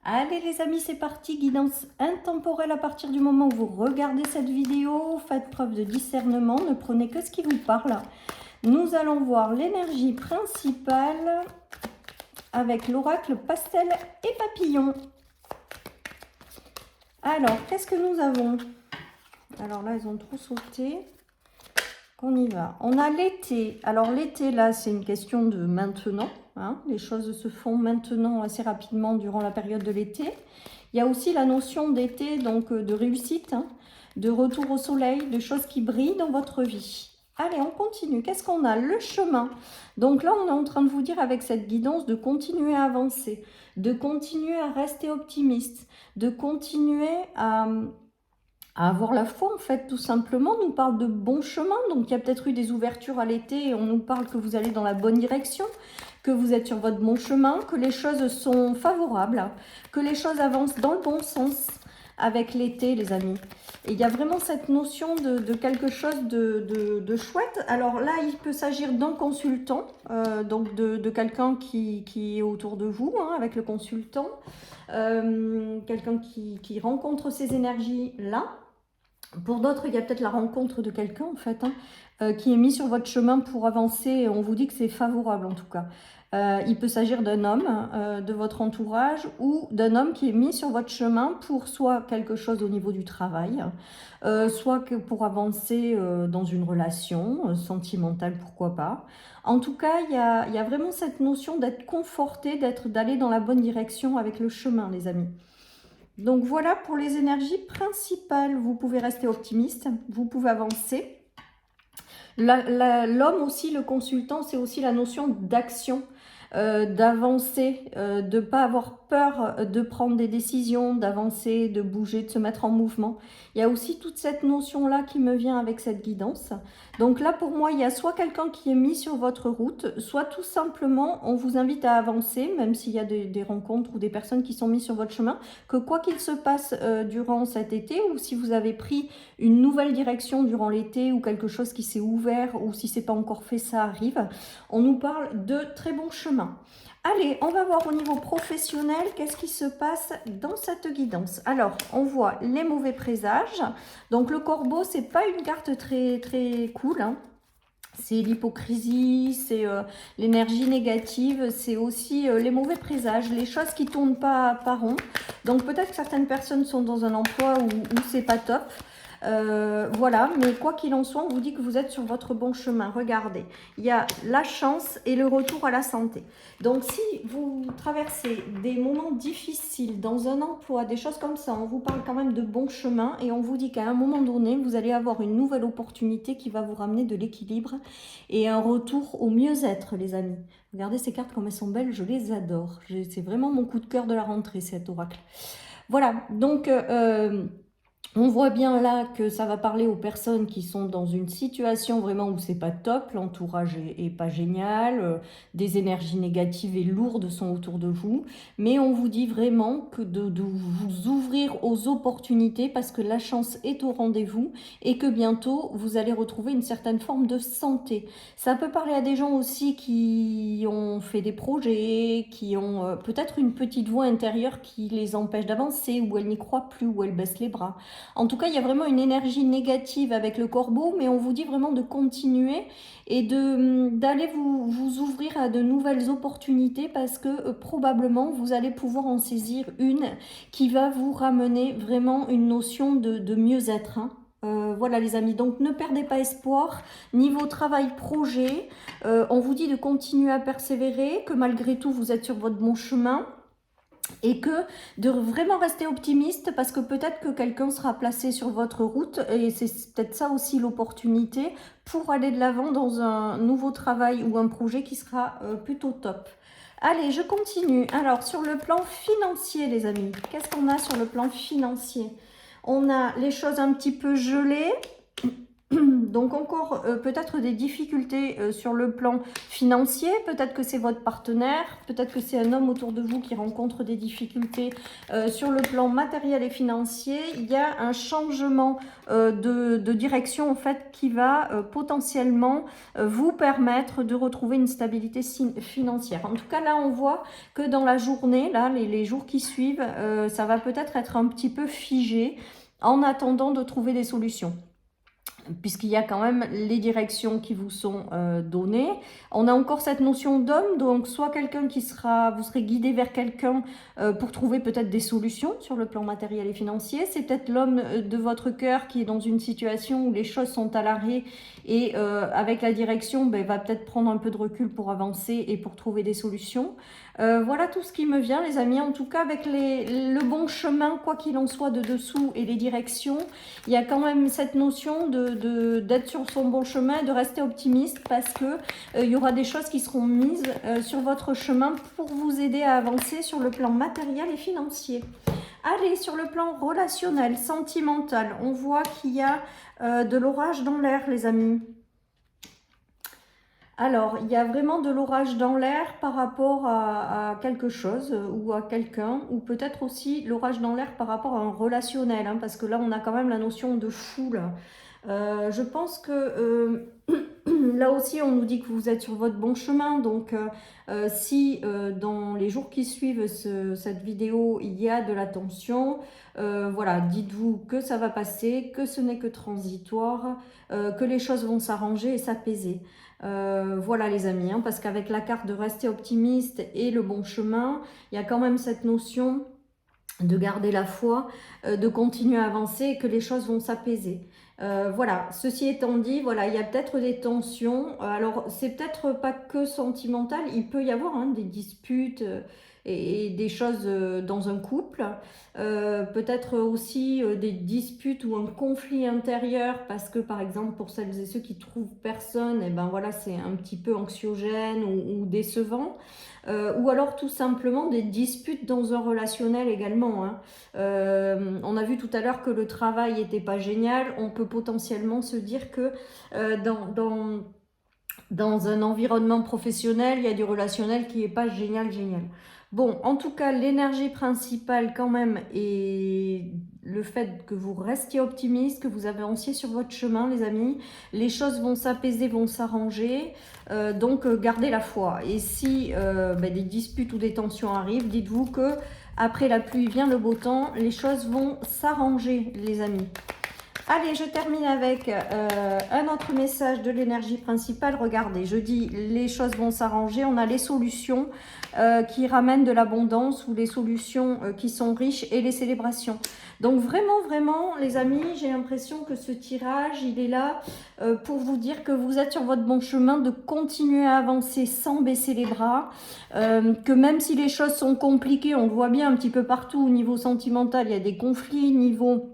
Allez les amis, c'est parti, guidance intemporelle à partir du moment où vous regardez cette vidéo. Faites preuve de discernement, ne prenez que ce qui vous parle. Nous allons voir l'énergie principale avec l'oracle pastel et papillon. Alors, qu'est-ce que nous avons? Alors là, ils ont trop sauté. On y va. On a l'été. Alors l'été, là, c'est une question de maintenant. Hein. Les choses se font maintenant assez rapidement durant la période de l'été. Il y a aussi la notion d'été, donc de réussite, hein, de retour au soleil, de choses qui brillent dans votre vie. Allez, on continue. Qu'est-ce qu'on a? Le chemin. Donc là, on est en train de vous dire avec cette guidance de continuer à avancer, de continuer à rester optimiste, de continuer à avoir la foi, en fait, tout simplement. On nous parle de bon chemin, donc il y a peut-être eu des ouvertures à l'été et on nous parle que vous allez dans la bonne direction, que vous êtes sur votre bon chemin, que les choses sont favorables, que les choses avancent dans le bon sens avec l'été, les amis. Et il y a vraiment cette notion de quelque chose de chouette. Alors là, il peut s'agir d'un consultant, donc de quelqu'un qui est autour de vous, hein, avec le consultant, quelqu'un qui rencontre ces énergies-là. Pour d'autres, il y a peut-être la rencontre de quelqu'un, en fait, hein, qui est mis sur votre chemin pour avancer. On vous dit que c'est favorable, en tout cas. Il peut s'agir d'un homme de votre entourage ou d'un homme qui est mis sur votre chemin pour soit quelque chose au niveau du travail, soit que pour avancer dans une relation sentimentale, pourquoi pas. En tout cas, il y a vraiment cette notion d'être conforté, d'aller dans la bonne direction avec le chemin, les amis. Donc voilà pour les énergies principales. Vous pouvez rester optimiste, vous pouvez avancer. L'homme aussi, le consultant, c'est aussi la notion d'action, d'avancer, de ne pas avoir peur de prendre des décisions, d'avancer, de bouger, de se mettre en mouvement. Il y a aussi toute cette notion-là qui me vient avec cette guidance. Donc là, pour moi, il y a soit quelqu'un qui est mis sur votre route, soit tout simplement, on vous invite à avancer, même s'il y a des rencontres ou des personnes qui sont mises sur votre chemin, que quoi qu'il se passe durant cet été, ou si vous avez pris une nouvelle direction durant l'été, ou quelque chose qui s'est ouvert, ou si ce n'est pas encore fait, ça arrive, on nous parle de très bons chemins. Allez, on va voir au niveau professionnel qu'est-ce qui se passe dans cette guidance. Alors, on voit les mauvais présages. Donc, le corbeau, c'est pas une carte très, très cool, hein. C'est l'hypocrisie, c'est l'énergie négative, c'est aussi les mauvais présages, les choses qui ne tournent pas rond. Donc, peut-être que certaines personnes sont dans un emploi où c'est pas top. Voilà, mais quoi qu'il en soit, on vous dit que vous êtes sur votre bon chemin. Regardez, il y a la chance et le retour à la santé. Donc, si vous traversez des moments difficiles dans un emploi, des choses comme ça, on vous parle quand même de bon chemin et on vous dit qu'à un moment donné, vous allez avoir une nouvelle opportunité qui va vous ramener de l'équilibre et un retour au mieux-être, les amis. Regardez ces cartes comme elles sont belles, je les adore. C'est vraiment mon coup de cœur de la rentrée, cet oracle. Voilà, donc on voit bien là que ça va parler aux personnes qui sont dans une situation vraiment où c'est pas top, l'entourage est pas génial, des énergies négatives et lourdes sont autour de vous, mais on vous dit vraiment que de vous ouvrir aux opportunités parce que la chance est au rendez-vous et que bientôt vous allez retrouver une certaine forme de santé. Ça peut parler à des gens aussi qui ont fait des projets, qui ont peut-être une petite voix intérieure qui les empêche d'avancer, ou elles n'y croient plus, ou elles baissent les bras. En tout cas, il y a vraiment une énergie négative avec le corbeau, mais on vous dit vraiment de continuer et d'aller vous ouvrir à de nouvelles opportunités parce que probablement, vous allez pouvoir en saisir une qui va vous ramener vraiment une notion de mieux-être, hein. Voilà les amis, donc ne perdez pas espoir. Niveau travail projet, on vous dit de continuer à persévérer, que malgré tout, vous êtes sur votre bon chemin. Et que de vraiment rester optimiste parce que peut-être que quelqu'un sera placé sur votre route et c'est peut-être ça aussi l'opportunité pour aller de l'avant dans un nouveau travail ou un projet qui sera plutôt top. Allez, je continue. Alors, sur le plan financier, les amis, qu'est-ce qu'on a sur le plan financier? On a les choses un petit peu gelées. Donc encore peut-être des difficultés sur le plan financier, peut-être que c'est votre partenaire, peut-être que c'est un homme autour de vous qui rencontre des difficultés sur le plan matériel et financier. Il y a un changement de direction en fait qui va potentiellement vous permettre de retrouver une stabilité financière. En tout cas là on voit que dans la journée, là les jours qui suivent, ça va peut-être être un petit peu figé en attendant de trouver des solutions, puisqu'il y a quand même les directions qui vous sont données. On a encore cette notion d'homme, donc soit quelqu'un qui sera, vous serez guidé vers quelqu'un pour trouver peut-être des solutions sur le plan matériel et financier. C'est peut-être l'homme de votre cœur qui est dans une situation où les choses sont à l'arrêt et avec la direction, ben, va peut-être prendre un peu de recul pour avancer et pour trouver des solutions. Voilà tout ce qui me vient, les amis. En tout cas, avec le bon chemin, quoi qu'il en soit de dessous et les directions, il y a quand même cette notion d'être sur son bon chemin et de rester optimiste, parce que il y aura des choses qui seront mises sur votre chemin pour vous aider à avancer sur le plan matériel et financier. Allez, sur le plan relationnel, sentimental, on voit qu'il y a de l'orage dans l'air, les amis. Alors, il y a vraiment de l'orage dans l'air par rapport à quelque chose ou à quelqu'un, ou peut-être aussi l'orage dans l'air par rapport à un relationnel, hein, parce que là, on a quand même la notion de foule. Je pense que là aussi, on nous dit que vous êtes sur votre bon chemin. Donc, si dans les jours qui suivent cette vidéo, il y a de la tension, voilà, dites-vous que ça va passer, que ce n'est que transitoire, que les choses vont s'arranger et s'apaiser. Voilà les amis, hein, parce qu'avec la carte de rester optimiste et le bon chemin, il y a quand même cette notion de garder la foi, de continuer à avancer et que les choses vont s'apaiser. Voilà, ceci étant dit, voilà, il y a peut-être des tensions. Alors, c'est peut-être pas que sentimental, il peut y avoir hein, des disputes et des choses dans un couple. Peut-être aussi des disputes ou un conflit intérieur, parce que par exemple, pour celles et ceux qui trouvent personne, et ben voilà, c'est un petit peu anxiogène ou décevant. Ou alors tout simplement des disputes dans un relationnel également. Hein. On a vu tout à l'heure que le travail n'était pas génial. On peut potentiellement se dire que dans un environnement professionnel, il y a du relationnel qui n'est pas génial. Bon, en tout cas, l'énergie principale quand même est le fait que vous restiez optimiste, que vous avanciez sur votre chemin, les amis. Les choses vont s'apaiser, vont s'arranger. Donc, gardez la foi. Et si des disputes ou des tensions arrivent, dites-vous que après la pluie vient le beau temps. Les choses vont s'arranger, les amis. Allez, je termine avec un autre message de l'énergie principale. Regardez, je dis les choses vont s'arranger. On a les solutions qui ramènent de l'abondance ou les solutions qui sont riches et les célébrations. Donc vraiment, les amis, j'ai l'impression que ce tirage, il est là pour vous dire que vous êtes sur votre bon chemin, de continuer à avancer sans baisser les bras. Que même si les choses sont compliquées, on le voit bien un petit peu partout au niveau sentimental, il y a des conflits, niveau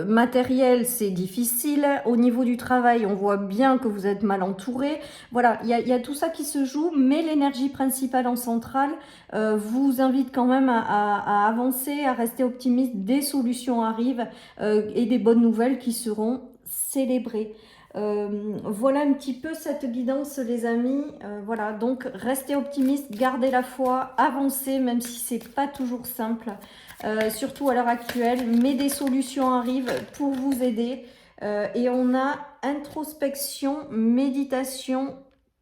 matériel, c'est difficile. Au niveau du travail, on voit bien que vous êtes mal entouré. Voilà, il y a tout ça qui se joue, mais l'énergie principale en centrale vous invite quand même à avancer, à rester optimiste. Des solutions arrivent et des bonnes nouvelles qui seront célébrées. Voilà un petit peu cette guidance, les amis. Voilà, donc restez optimiste, gardez la foi, avancez, même si c'est pas toujours simple. Surtout à l'heure actuelle, mais des solutions arrivent pour vous aider. Et on a introspection, méditation,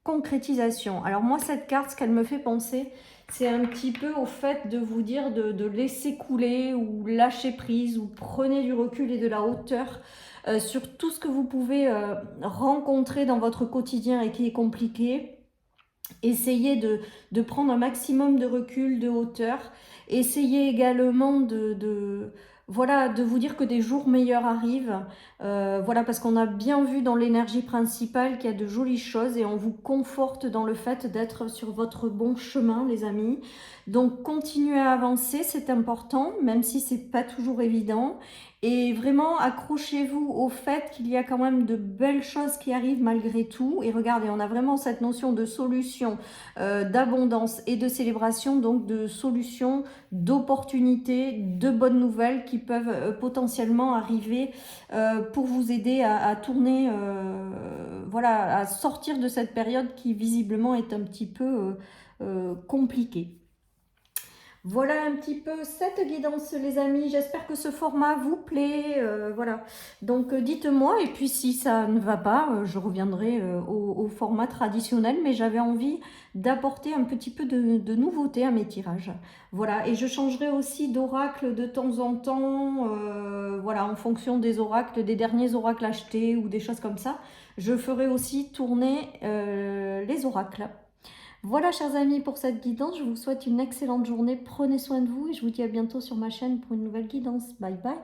concrétisation. Alors moi, cette carte, ce qu'elle me fait penser, c'est un petit peu au fait de vous dire de laisser couler ou lâcher prise ou prenez du recul et de la hauteur sur tout ce que vous pouvez rencontrer dans votre quotidien et qui est compliqué. Essayez de prendre un maximum de recul, de hauteur. Essayez également voilà, de vous dire que des jours meilleurs arrivent. Voilà, parce qu'on a bien vu dans l'énergie principale qu'il y a de jolies choses et on vous conforte dans le fait d'être sur votre bon chemin, les amis. Donc, continuez à avancer, c'est important, même si c'est pas toujours évident. Et vraiment, accrochez-vous au fait qu'il y a quand même de belles choses qui arrivent malgré tout. Et regardez, on a vraiment cette notion de solution, d'abondance et de célébration, donc de solution, d'opportunités, de bonnes nouvelles qui peuvent potentiellement arriver pour vous aider à tourner, voilà, à sortir de cette période qui visiblement est un petit peu compliquée. Voilà un petit peu cette guidance les amis, j'espère que ce format vous plaît, voilà. Donc dites-moi et puis si ça ne va pas, je reviendrai au format traditionnel, mais j'avais envie d'apporter un petit peu de nouveauté à mes tirages. Voilà, et je changerai aussi d'oracle de temps en temps, voilà, en fonction des oracles, des derniers oracles achetés ou des choses comme ça. Je ferai aussi tourner les oracles. Voilà, chers amis, pour cette guidance. Je vous souhaite une excellente journée. Prenez soin de vous et je vous dis à bientôt sur ma chaîne pour une nouvelle guidance. Bye bye.